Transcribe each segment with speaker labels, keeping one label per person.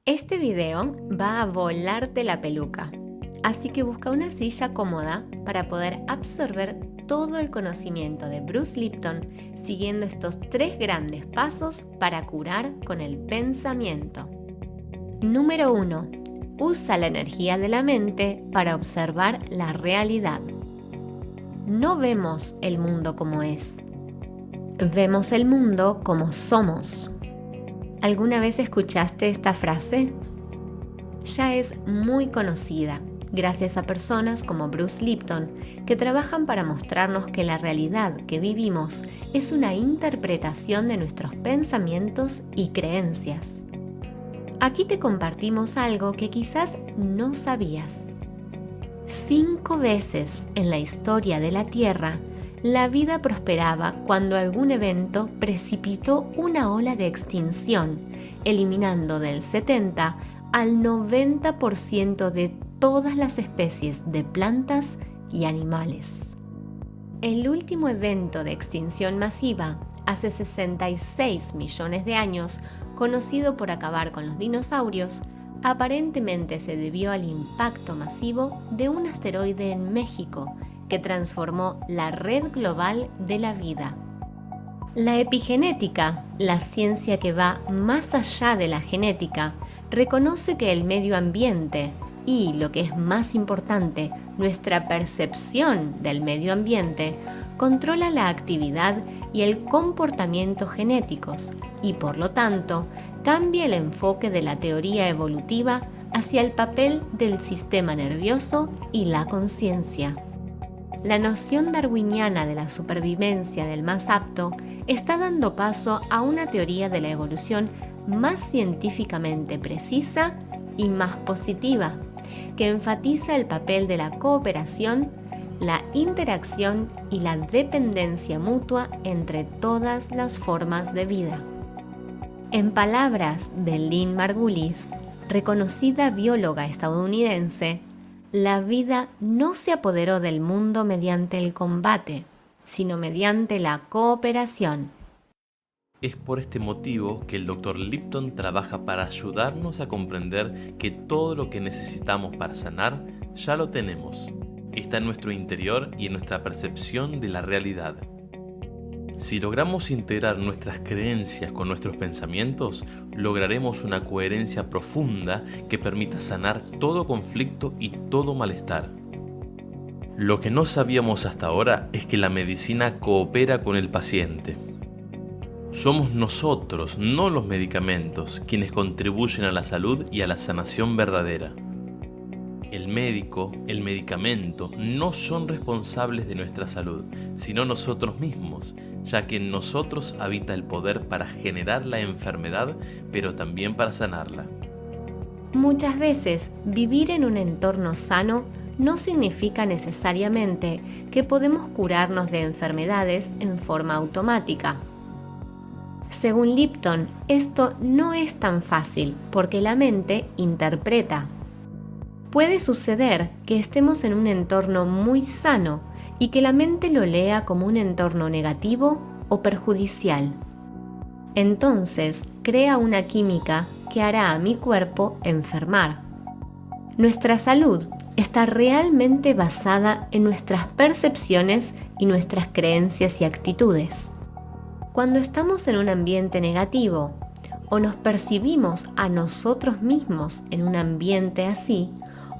Speaker 1: Este video va a volarte la peluca, así que busca una silla cómoda para poder absorber todo el conocimiento de Bruce Lipton siguiendo estos 3 grandes pasos para curar con el pensamiento. Número 1. Usa la energía de la mente para observar la realidad. No vemos el mundo como es, vemos el mundo como somos. ¿Alguna vez escuchaste esta frase? Ya es muy conocida, gracias a personas como Bruce Lipton, que trabajan para mostrarnos que la realidad que vivimos es una interpretación de nuestros pensamientos y creencias. Aquí te compartimos algo que quizás no sabías. 5 veces en la historia de la Tierra, la vida prosperaba cuando algún evento precipitó una ola de extinción, eliminando del 70 al 90% de todas las especies de plantas y animales. El último evento de extinción masiva, hace 66 millones de años, conocido por acabar con los dinosaurios, aparentemente se debió al impacto masivo de un asteroide en México, que transformó la red global de la vida. La epigenética, la ciencia que va más allá de la genética, reconoce que el medio ambiente y, lo que es más importante, nuestra percepción del medio ambiente, controla la actividad y el comportamiento genéticos y, por lo tanto, cambia el enfoque de la teoría evolutiva hacia el papel del sistema nervioso y la conciencia. La noción darwiniana de la supervivencia del más apto está dando paso a una teoría de la evolución más científicamente precisa y más positiva, que enfatiza el papel de la cooperación, la interacción y la dependencia mutua entre todas las formas de vida. En palabras de Lynn Margulis, reconocida bióloga estadounidense, la vida no se apoderó del mundo mediante el combate, sino mediante la cooperación.
Speaker 2: Es por este motivo que el Dr. Lipton trabaja para ayudarnos a comprender que todo lo que necesitamos para sanar ya lo tenemos. Está en nuestro interior y en nuestra percepción de la realidad. Si logramos integrar nuestras creencias con nuestros pensamientos, lograremos una coherencia profunda que permita sanar todo conflicto y todo malestar. Lo que no sabíamos hasta ahora es que la medicina coopera con el paciente. Somos nosotros, no los medicamentos, quienes contribuyen a la salud y a la sanación verdadera. El médico, el medicamento, no son responsables de nuestra salud, sino nosotros mismos, ya que en nosotros habita el poder para generar la enfermedad, pero también para sanarla.
Speaker 1: Muchas veces, vivir en un entorno sano no significa necesariamente que podemos curarnos de enfermedades en forma automática. Según Lipton, esto no es tan fácil porque la mente interpreta. Puede suceder que estemos en un entorno muy sano y que la mente lo lea como un entorno negativo o perjudicial. Entonces, crea una química que hará a mi cuerpo enfermar. Nuestra salud está realmente basada en nuestras percepciones y nuestras creencias y actitudes. Cuando estamos en un ambiente negativo o nos percibimos a nosotros mismos en un ambiente así,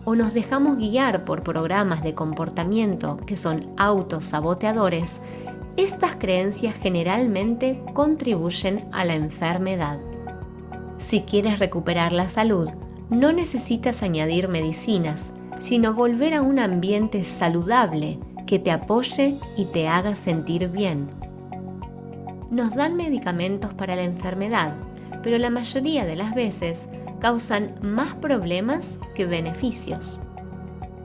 Speaker 1: o nos dejamos guiar por programas de comportamiento que son autosaboteadores, estas creencias generalmente contribuyen a la enfermedad. Si quieres recuperar la salud, no necesitas añadir medicinas, sino volver a un ambiente saludable que te apoye y te haga sentir bien. Nos dan medicamentos para la enfermedad, pero la mayoría de las veces causan más problemas que beneficios.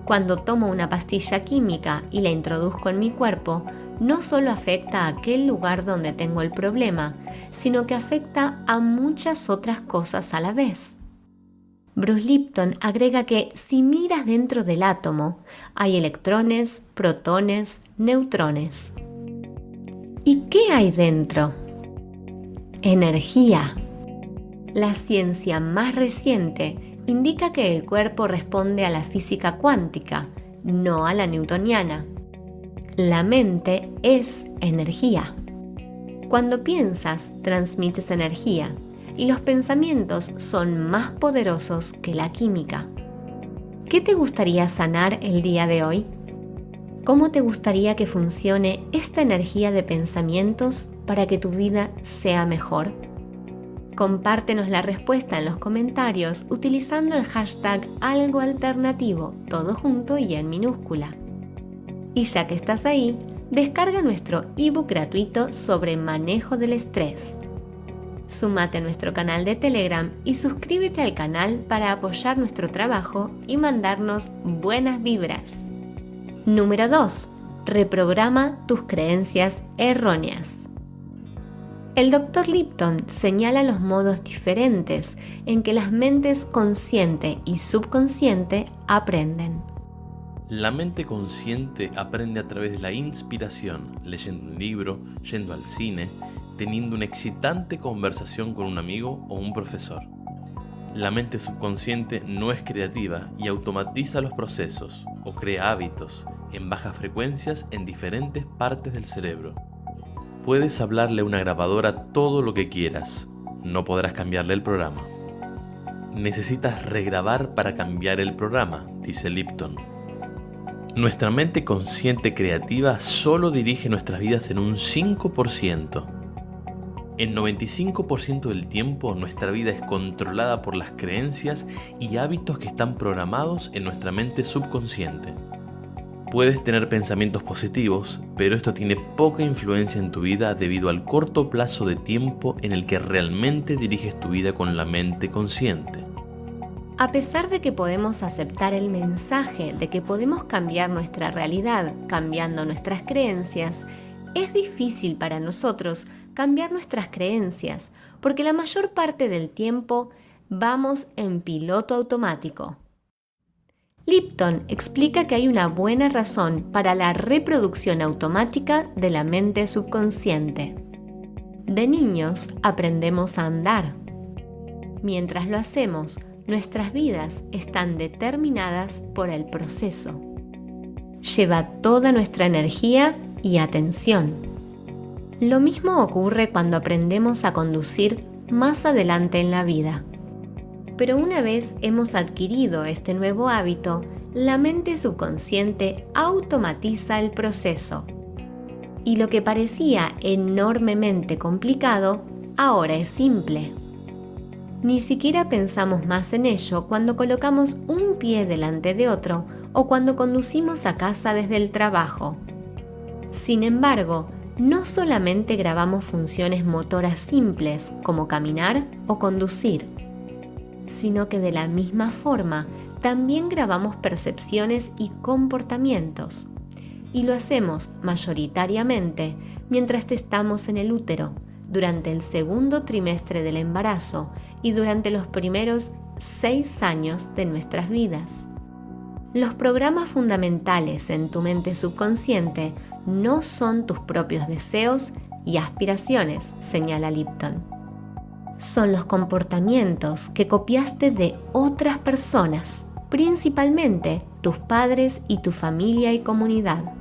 Speaker 1: Cuando tomo una pastilla química y la introduzco en mi cuerpo, no solo afecta a aquel lugar donde tengo el problema, sino que afecta a muchas otras cosas a la vez. Bruce Lipton agrega que si miras dentro del átomo, hay electrones, protones, neutrones. ¿Y qué hay dentro? Energía. La ciencia más reciente indica que el cuerpo responde a la física cuántica, no a la newtoniana. La mente es energía. Cuando piensas, transmites energía, y los pensamientos son más poderosos que la química. ¿Qué te gustaría sanar el día de hoy? ¿Cómo te gustaría que funcione esta energía de pensamientos para que tu vida sea mejor? Compártenos la respuesta en los comentarios utilizando el hashtag algo alternativo, todo junto y en minúscula. Y ya que estás ahí, descarga nuestro ebook gratuito sobre manejo del estrés. Súmate a nuestro canal de Telegram y suscríbete al canal para apoyar nuestro trabajo y mandarnos buenas vibras. Número 2. Reprograma tus creencias erróneas. El Dr. Lipton señala los modos diferentes en que las mentes consciente y subconsciente aprenden.
Speaker 2: La mente consciente aprende a través de la inspiración, leyendo un libro, yendo al cine, teniendo una excitante conversación con un amigo o un profesor. La mente subconsciente no es creativa y automatiza los procesos o crea hábitos en bajas frecuencias en diferentes partes del cerebro. Puedes hablarle a una grabadora todo lo que quieras, no podrás cambiarle el programa. Necesitas regrabar para cambiar el programa, dice Lipton. Nuestra mente consciente creativa solo dirige nuestras vidas en un 5%. El 95% del tiempo nuestra vida es controlada por las creencias y hábitos que están programados en nuestra mente subconsciente. Puedes tener pensamientos positivos, pero esto tiene poca influencia en tu vida debido al corto plazo de tiempo en el que realmente diriges tu vida con la mente consciente.
Speaker 1: A pesar de que podemos aceptar el mensaje de que podemos cambiar nuestra realidad cambiando nuestras creencias, es difícil para nosotros cambiar nuestras creencias porque la mayor parte del tiempo vamos en piloto automático. Lipton explica que hay una buena razón para la reproducción automática de la mente subconsciente. De niños aprendemos a andar. Mientras lo hacemos, nuestras vidas están determinadas por el proceso. Lleva toda nuestra energía y atención. Lo mismo ocurre cuando aprendemos a conducir más adelante en la vida. Pero una vez hemos adquirido este nuevo hábito, la mente subconsciente automatiza el proceso. Y lo que parecía enormemente complicado, ahora es simple. Ni siquiera pensamos más en ello cuando colocamos un pie delante de otro o cuando conducimos a casa desde el trabajo. Sin embargo, no solamente grabamos funciones motoras simples como caminar o conducir, sino que de la misma forma también grabamos percepciones y comportamientos. Y lo hacemos mayoritariamente mientras estamos en el útero, durante el segundo trimestre del embarazo y durante los primeros 6 años de nuestras vidas. Los programas fundamentales en tu mente subconsciente no son tus propios deseos y aspiraciones, señala Lipton. Son los comportamientos que copiaste de otras personas, principalmente tus padres y tu familia y comunidad.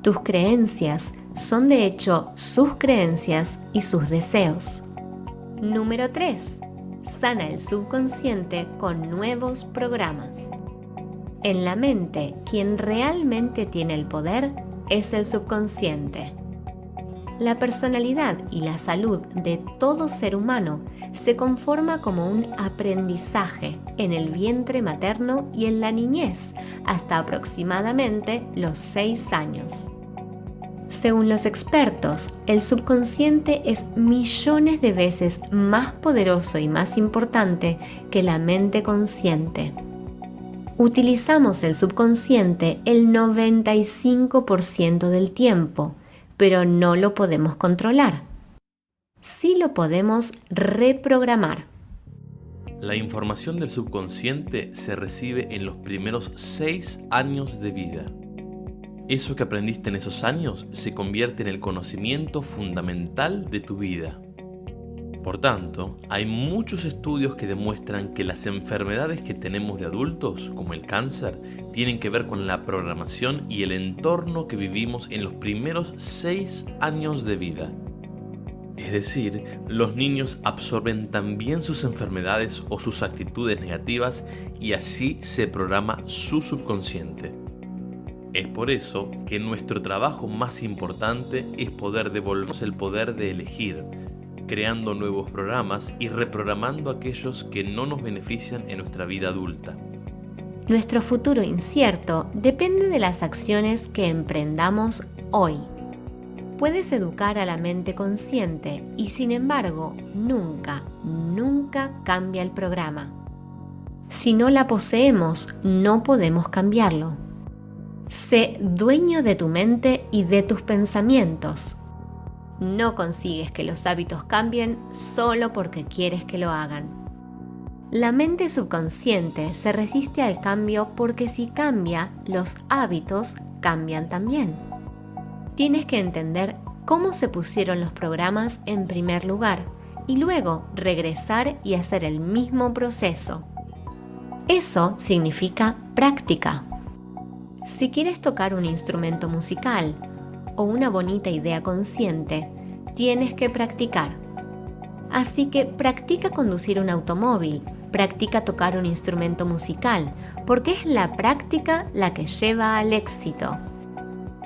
Speaker 1: Tus creencias son de hecho sus creencias y sus deseos. Número 3. Sana el subconsciente con nuevos programas. En la mente, quien realmente tiene el poder es el subconsciente. La personalidad y la salud de todo ser humano se conforma como un aprendizaje en el vientre materno y en la niñez hasta aproximadamente los 6 años. Según los expertos, el subconsciente es millones de veces más poderoso y más importante que la mente consciente. Utilizamos el subconsciente el 95% del tiempo, pero no lo podemos controlar. Sí lo podemos reprogramar.
Speaker 2: La información del subconsciente se recibe en los primeros 6 años de vida. Eso que aprendiste en esos años se convierte en el conocimiento fundamental de tu vida. Por tanto, hay muchos estudios que demuestran que las enfermedades que tenemos de adultos, como el cáncer, tienen que ver con la programación y el entorno que vivimos en los primeros 6 años de vida. Es decir, los niños absorben también sus enfermedades o sus actitudes negativas y así se programa su subconsciente. Es por eso que nuestro trabajo más importante es poder devolvernos el poder de elegir, creando nuevos programas y reprogramando aquellos que no nos benefician en nuestra vida adulta.
Speaker 1: Nuestro futuro incierto depende de las acciones que emprendamos hoy. Puedes educar a la mente consciente y sin embargo, nunca cambia el programa. Si no la poseemos, no podemos cambiarlo. Sé dueño de tu mente y de tus pensamientos. No consigues que los hábitos cambien solo porque quieres que lo hagan. La mente subconsciente se resiste al cambio porque si cambia, los hábitos cambian también. Tienes que entender cómo se pusieron los programas en primer lugar y luego regresar y hacer el mismo proceso. Eso significa práctica. Si quieres tocar un instrumento musical o una bonita idea consciente, tienes que practicar. Así que practica conducir un automóvil, practica tocar un instrumento musical, porque es la práctica la que lleva al éxito.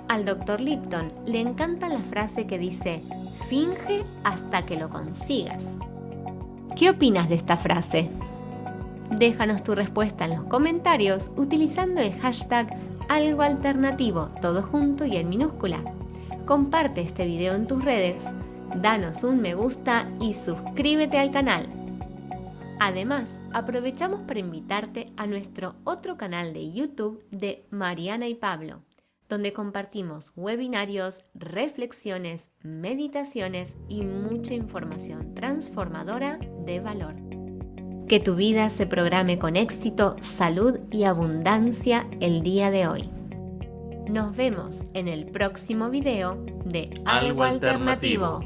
Speaker 1: Al Dr. Lipton le encanta la frase que dice, finge hasta que lo consigas. ¿Qué opinas de esta frase? Déjanos tu respuesta en los comentarios utilizando el hashtag algo alternativo, todo junto y en minúscula. Comparte este video en tus redes, danos un me gusta y suscríbete al canal. Además, aprovechamos para invitarte a nuestro otro canal de YouTube de Mariana y Pablo, donde compartimos webinarios, reflexiones, meditaciones y mucha información transformadora de valor. Que tu vida se programe con éxito, salud y abundancia el día de hoy. Nos vemos en el próximo video de Algo Alternativo.